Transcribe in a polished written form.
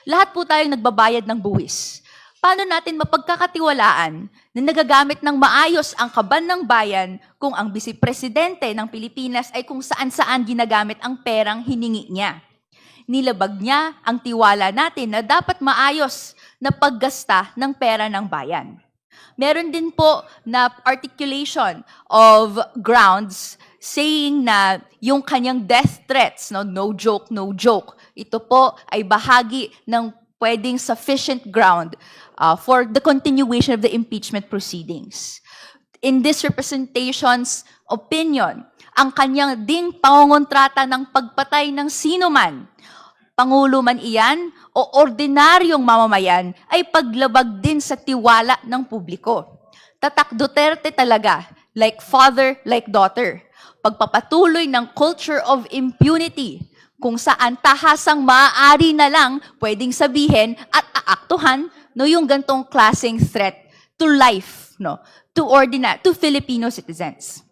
Lahat po tayong nagbabayad ng buwis. Paano natin mapagkakatiwalaan na nagagamit ng maayos ang kaban ng bayan kung ang Vice-Presidente ng Pilipinas ay kung saan-saan ginagamit ang perang hiningi niya? Nilabag niya ang tiwala natin na dapat maayos na paggasta ng pera ng bayan. Meron din po na articulation of grounds saying na yung kanyang death threats, no joke, no joke, ito po ay bahagi ng pwedeng sufficient ground for the continuation of the impeachment proceedings. In this representation's opinion, ang kanyang ding pangongontrata ng pagpatay ng sino man, Pangulo man iyan o ordinaryong mamamayan, ay paglabag din sa tiwala ng publiko. Tatak Duterte talaga, like father, like daughter. Pagpapatuloy ng culture of impunity, kung saan tahasang maaari na lang pwedeng sabihin at aaktuhan yung gantong klaseng threat to life, to Filipino citizens.